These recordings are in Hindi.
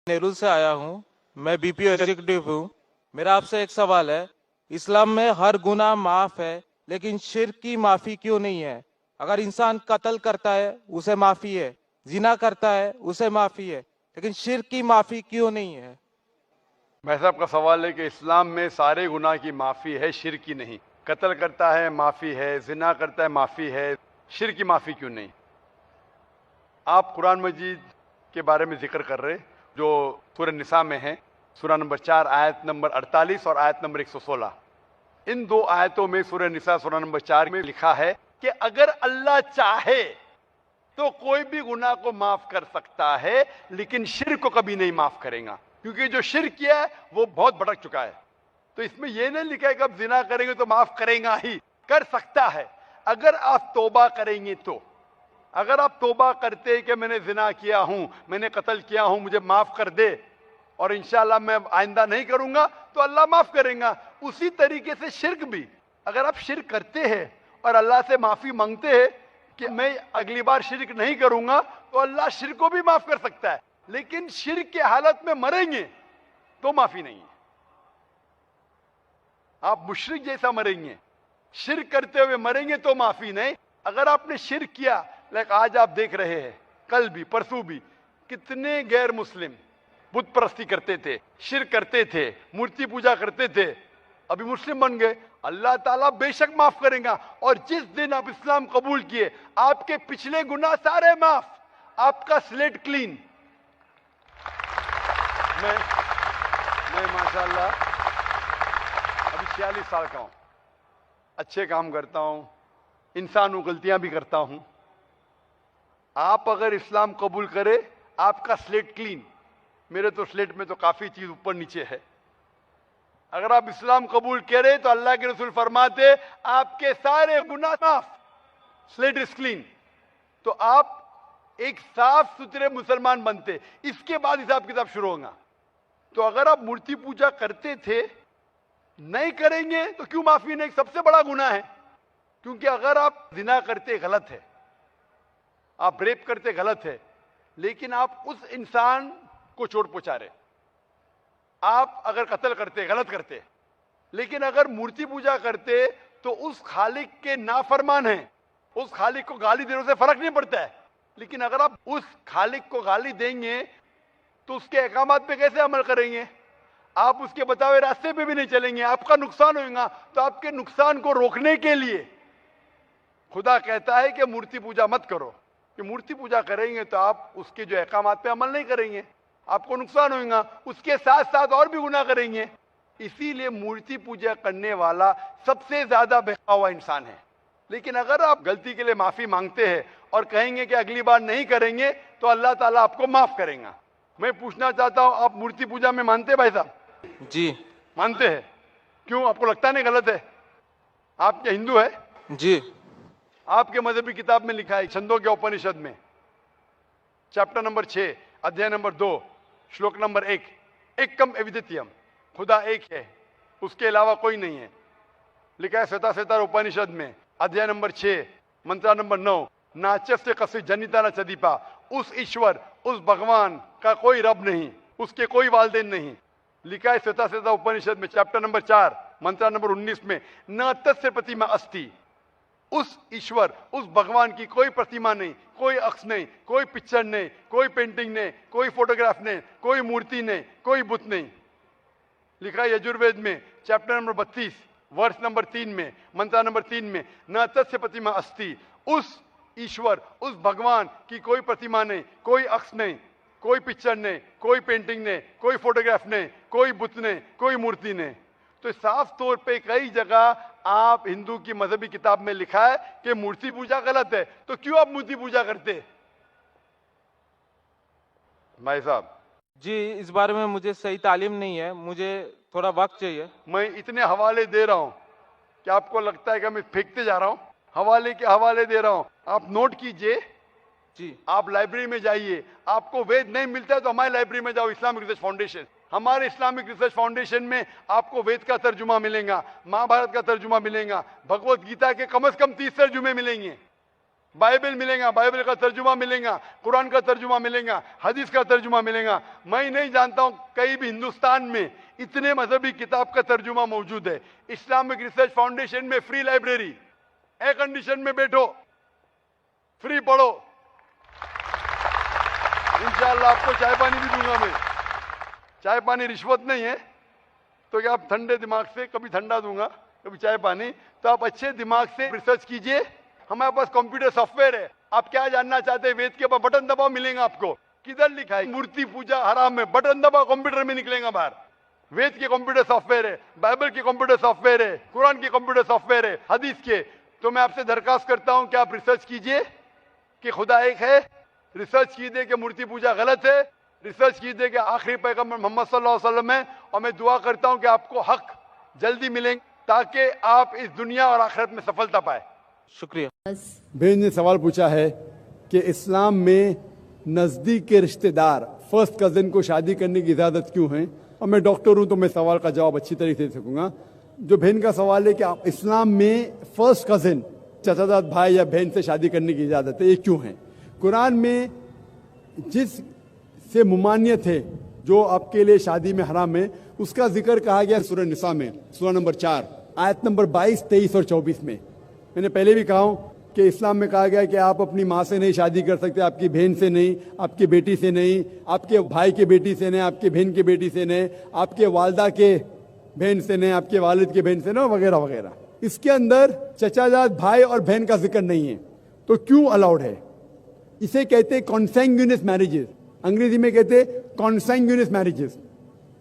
नेहरू से आया हूँ। मैं बीपीओ एग्जीक्यूटिव हूँ। मेरा आपसे एक सवाल है। इस्लाम में हर गुनाह माफ है, लेकिन शिर्क की माफी क्यों नहीं है? अगर इंसान कत्ल करता है उसे माफी है, जिना करता है उसे माफी है, लेकिन शिर्क की माफी क्यों नहीं है? भाई साहब का सवाल है कि इस्लाम में सारे गुनाह की माफ़ी है, शिर्क की नहीं। कत्ल करता है माफ़ी है, जिना करता है माफ़ी है, शिर्क की माफ़ी क्यों नहीं? आप कुरान मजीद के बारे में जिक्र कर रहे जो सूरह निसा में है, सूरह नंबर 4 आयत नंबर 48 और आयत नंबर 116। इन दो आयतों में सूरह निसा सूरह नंबर 4 में लिखा है कि अगर अल्लाह चाहे तो कोई भी गुनाह को माफ कर सकता है, लेकिन शिर्क को कभी नहीं माफ करेगा, क्योंकि जो शिर्क किया है वो बहुत भटक चुका है। तो इसमें यह नहीं लिखा है कि अब जिना करेंगे तो माफ करेगा ही, कर सकता है अगर आप तौबा करेंगे तो। अगर आप तौबा करते कि मैंने जिना किया हूं, मैंने कत्ल किया हूं, मुझे माफ कर दे और इंशाअल्लाह मैं आइंदा नहीं करूंगा, तो अल्लाह माफ करेगा। उसी तरीके से शिर्क भी, अगर आप शिर्क करते हैं और अल्लाह से माफी मांगते हैं कि मैं अगली बार शिर्क नहीं करूंगा, तो अल्लाह शिर्क को भी माफ कर सकता है। लेकिन शिर्क की हालत में मरेंगे तो माफी नहीं है। आप मुशरिक जैसा मरेंगे, शिर्क करते हुए मरेंगे तो माफी नहीं। अगर आपने शिर्क किया, लाइक आज आप देख रहे हैं, कल भी परसों भी कितने गैर मुस्लिम बुत परस्ती करते थे, शिर्क करते थे, मूर्ति पूजा करते थे, अभी मुस्लिम बन गए। अल्लाह ताला बेशक माफ करेगा। और जिस दिन आप इस्लाम कबूल किए, आपके पिछले गुनाह सारे माफ, आपका स्लेट क्लीन। मैं माशाल्लाह अभी 46 साल का हूं, अच्छे काम करता हूं, इंसान हूं, गलतियां भी करता हूं। आप अगर इस्लाम कबूल करें, आपका स्लेट क्लीन। मेरे तो स्लेट में तो काफी चीज ऊपर नीचे है। अगर आप इस्लाम कबूल करें तो अल्लाह के रसूल फरमाते आपके सारे गुनाह माफ, स्लेट इज क्लीन। तो आप एक साफ सुथरे मुसलमान बनते, इसके बाद हिसाब किताब शुरू होगा। तो अगर आप मूर्ति पूजा करते थे, नहीं करेंगे तो क्यों माफी नहीं? सबसे बड़ा गुनाह है। क्योंकि अगर आप जिना करते गलत है, आप रेप करते गलत है, लेकिन आप उस इंसान को चोट पहुंचा रहे। आप अगर कत्ल करते गलत करते, लेकिन अगर मूर्ति पूजा करते तो उस खालिक के नाफरमान हैं, उस खालिक को गाली देने से फर्क नहीं पड़ता है। लेकिन अगर आप उस खालिक को गाली देंगे तो उसके अहकामात पे कैसे अमल करेंगे? आप उसके बताए रास्ते पे भी नहीं चलेंगे, आपका नुकसान होगा। तो आपके नुकसान को रोकने के लिए खुदा कहता है कि मूर्ति पूजा मत करो। कि मूर्ति पूजा करेंगे तो आप उसके जो अहकामात पे अमल नहीं करेंगे, आपको नुकसान होगा। उसके साथ साथ और भी गुनाह करेंगे। इसीलिए मूर्ति पूजा करने वाला सबसे ज्यादा बहका हुआ इंसान है। लेकिन अगर आप गलती के लिए माफी मांगते हैं और कहेंगे कि अगली बार नहीं करेंगे, तो अल्लाह ताला आपको माफ करेगा। मैं पूछना चाहता हूं, आप मूर्ति पूजा में मानते हैं भाई साहब? जी मानते हैं। क्यों, आपको लगता नहीं गलत है? आप क्या हिंदू है? जी। आपके मजहबी किताब में लिखा है, छंदों के उपनिषद में चैप्टर नंबर 6 अध्याय नंबर 2 श्लोक नंबर 1, एकम अद्वितीयम, खुदा एक है, उसके अलावा कोई नहीं है। लिखा है श्वेता श्वेता उपनिषद में अध्याय नंबर 6 मंत्र नंबर 9, नाचस्य कस्य जनिता न चदीपा, उस ईश्वर, उस भगवान का कोई रब नहीं, उसके कोई वालदेन नहीं। लिखा है श्वेता श्वेता उपनिषद में चैप्टर नंबर 4 मंत्र नंबर 19 में, न तस्य प्रतिमा अस्ति, उस ईश्वर, उस भगवान की कोई प्रतिमा नहीं, कोई अक्ष नहीं, कोई पिक्चर नहीं, कोई पेंटिंग नहीं, कोई फोटोग्राफ नहीं, कोई मूर्ति नहीं, कोई बुत नहीं। लिखा है यजुर्वेद में चैप्टर नंबर 32 वर्ष नंबर 3 में मंत्र नंबर 3 में, न तस्य प्रतिमा अस्ति, उस ईश्वर, उस भगवान की कोई प्रतिमा नहीं, कोई अक्ष नहीं, कोई पिक्चर नहीं, कोई पेंटिंग नहीं, कोई फोटोग्राफ नहीं, कोई बुत नहीं, कोई मूर्ति नहीं। तो साफ तौर पे कई जगह आप हिंदू की मजहबी किताब में लिखा है कि मूर्ति पूजा गलत है, तो क्यों आप मूर्ति पूजा करते? भाई साहब जी, इस बारे में मुझे सही तालीम नहीं है, मुझे थोड़ा वक्त चाहिए। मैं इतने हवाले दे रहा हूं कि आपको लगता है कि मैं फेंकते जा रहा हूं। हवाले के हवाले दे रहा हूं, आप नोट कीजिए। जी। आप लाइब्रेरी में जाइए, आपको वेद नहीं मिलता है तो हमारी लाइब्रेरी में जाओ, इस्लामिक रिसर्च फाउंडेशन। हमारे इस्लामिक रिसर्च फाउंडेशन में आपको वेद का तर्जुमा मिलेगा, महाभारत का तर्जुमा मिलेगा, भगवत गीता के कम से कम 30 तर्जुमे मिलेंगे। बाइबल मिलेगा, बाइबल का तर्जुमा मिलेगा, कुरान का तर्जुमा मिलेगा, हदीस का तर्जुमा मिलेगा। मैं नहीं जानता हूं कहीं भी हिंदुस्तान में इतने मजहबी किताब का तर्जुमा मौजूद है। इस्लामिक रिसर्च फाउंडेशन में फ्री लाइब्रेरी, एयर कंडीशन में बैठो, फ्री पढ़ो। इंशाअल्लाह आपको चाय पानी भी दूंगा मैं। चाय पानी रिश्वत नहीं है, तो क्या आप ठंडे दिमाग से, कभी ठंडा दूंगा कभी चाय पानी, तो आप अच्छे दिमाग से रिसर्च कीजिए। हमारे पास कंप्यूटर सॉफ्टवेयर है। आप क्या जानना चाहते हैं वेद के ऊपर, बटन दबाओ, मिलेगा आपको। किधर लिखा है मूर्ति पूजा हराम है, बटन दबाओ कंप्यूटर में निकलेगा बाहर। वेद के कंप्यूटर सॉफ्टवेयर है, बाइबल के कंप्यूटर सॉफ्टवेयर है, कुरान के कंप्यूटर सॉफ्टवेयर है, हदीस के। तो मैं आपसे दरखास्त करता हूं कि आप रिसर्च कीजिए कि खुदा एक है, रिसर्च कीजिए कि मूर्ति पूजा गलत है, रिसर्च कीजिए कि आखिरी पैगंबर मोहम्मद सल्लल्लाहु अलैहि वसल्लम है। और मैं दुआ करता हूं कि आपको हक जल्दी मिलेंगे ताकि आप इस दुनिया और आखिरत में सफलता पाए। शुक्रिया। बहन ने सवाल पूछा है कि इस्लाम में नज़दीक के रिश्तेदार फर्स्ट कज़न को शादी करने की इजाज़त क्यों है, और मैं डॉक्टर हूं तो मैं सवाल का जवाब अच्छी तरीके से दे सकूंगा। जो बहन का सवाल है कि आप इस्लाम में फर्स्ट कज़न, चाचाजाद भाई या बहन से शादी करने की इजाज़त है, ये क्यों है? कुरान में जिस से मुमानियत है जो आपके लिए शादी में हराम है, उसका जिक्र कहा गया सूरह निसा में, सूरह नंबर 4 आयत नंबर 22, 23 और 24 में। मैंने पहले भी कहा हूं कि इस्लाम में कहा गया कि आप अपनी माँ से नहीं शादी कर सकते, आपकी बहन से नहीं, आपकी बेटी से नहीं, आपके भाई के बेटी से नहीं, आपके बहन के बेटी से नहीं, आपके वालदा के बहन से नहीं, आपके वालिद के बहन से नहीं, वगैरह वगैरह। इसके अंदर चचाजाद भाई और बहन का जिक्र नहीं है, तो क्यों अलाउड है? इसे कहते हैं कॉन्सैंग्यूनियस मैरिजेस, अंग्रेजी में कहते हैं कॉन्सैंग्यूनियस मैरिजेस।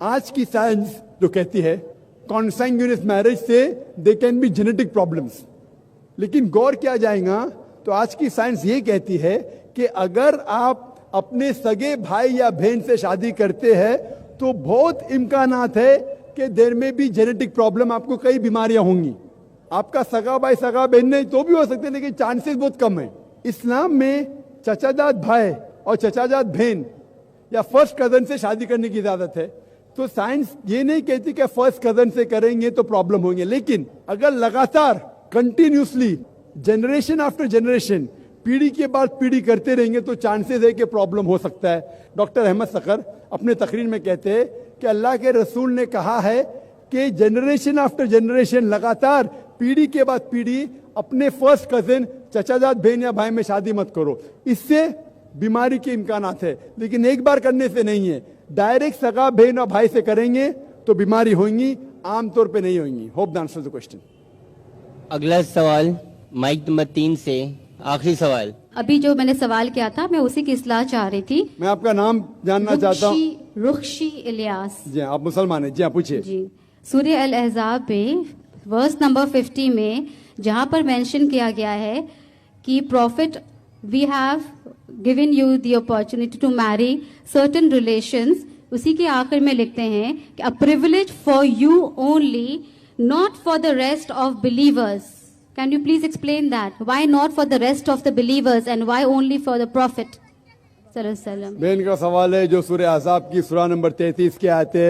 आज की साइंस जो कहती है कॉन्सैंग्यूनियस मैरिज से they can be genetic problems, लेकिन गौर किया जाएगा तो आज की साइंस ये कहती है कि अगर आप अपने सगे भाई या बहन से शादी करते हैं तो बहुत इम्कानात है कि देर में भी जेनेटिक प्रॉब्लम, आपको कई बीमारियां होंगी। आपका सगा भाई सगा बहन नहीं तो भी हो सकते हैं, लेकिन चांसेस बहुत कम है। इस्लाम में चचाजाद भाई और चचाजाद बहन या फर्स्ट कजन से शादी करने की इजाजत है। तो साइंस ये नहीं कहती कि फर्स्ट कजन से करेंगे तो प्रॉब्लम होंगे, लेकिन अगर लगातार कंटिन्यूसली जनरेशन आफ्टर जनरेशन, पीढ़ी के बाद पीढ़ी करते रहेंगे तो चांसेस है कि प्रॉब्लम हो सकता है। डॉक्टर अहमद सकर अपने तकरीर में कहते हैं कि अल्लाह के रसूल ने कहा है कि जनरेशन आफ्टर जनरेशन, लगातार पीढ़ी के बाद पीढ़ी अपने फर्स्ट कजिन, चचाजाद बहन या भाई में शादी मत करो, इससे बीमारी के इम्कानात है। लेकिन एक बार करने से नहीं है, डायरेक्ट सगा बहन और भाई से करेंगे तो बीमारी होंगी, आमतौर पे नहीं होंगी। Hope the answer the question. अगला सवाल माइक नंबर 3 से, आखिरी सवाल। अभी जो मैंने सवाल किया था मैं उसी की इस्लाह चाह रही थी। मैं आपका नाम जानना चाहता हूँ। रुखशी इलियास। जी आप मुसलमान हैं? जी हाँ पूछिए। जी, सूर्य अल अहज़ाब में वर्स नंबर 50 में जहां पर मेंशन किया गया है कि profit we have given you the opportunity to marry certain relations, उसी के आखिर में लिखते हैं कि a privilege for you only, not for the rest of believers. Can you please explain that? Why not for the rest of the believers and why only for the Prophet? Sallallahu बहन का सवाल है जो सूरह अहज़ाब की सूरह नंबर 33 के आयते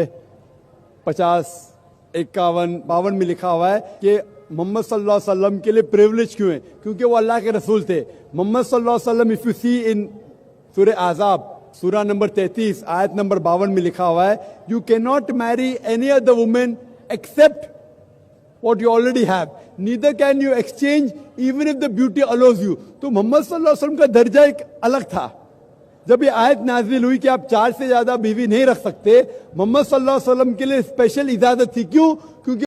50, 51, 52 में लिखा हुआ है कि मोहम्मद सल्लल्लाहु अलैहि वसल्लम के लिए प्रिविलेज क्यों है? क्योंकि वो अल्लाह के रसूल थे। मोहम्मद सल्लल्लाहु अलैहि वसल्लम, इफ यू सी इन सूरह अहज़ाब सूरह नंबर 33 आयत नंबर 52 में लिखा हुआ है, you can not marry any other women except what you already have, neither can you exchange even if the beauty allows you। तो मोहम्मद सल्लल्लाहु अलैहि वसल्लम का दर्जा एक अलग था। जब ये आयत नाजिल हुई कि आप 4 से ज्यादा बीवी नहीं रख सकते, मोहम्मद सल्लल्लाहु अलैहि वसल्लम के लिए स्पेशल इजाजत थी। क्यों? क्योंकि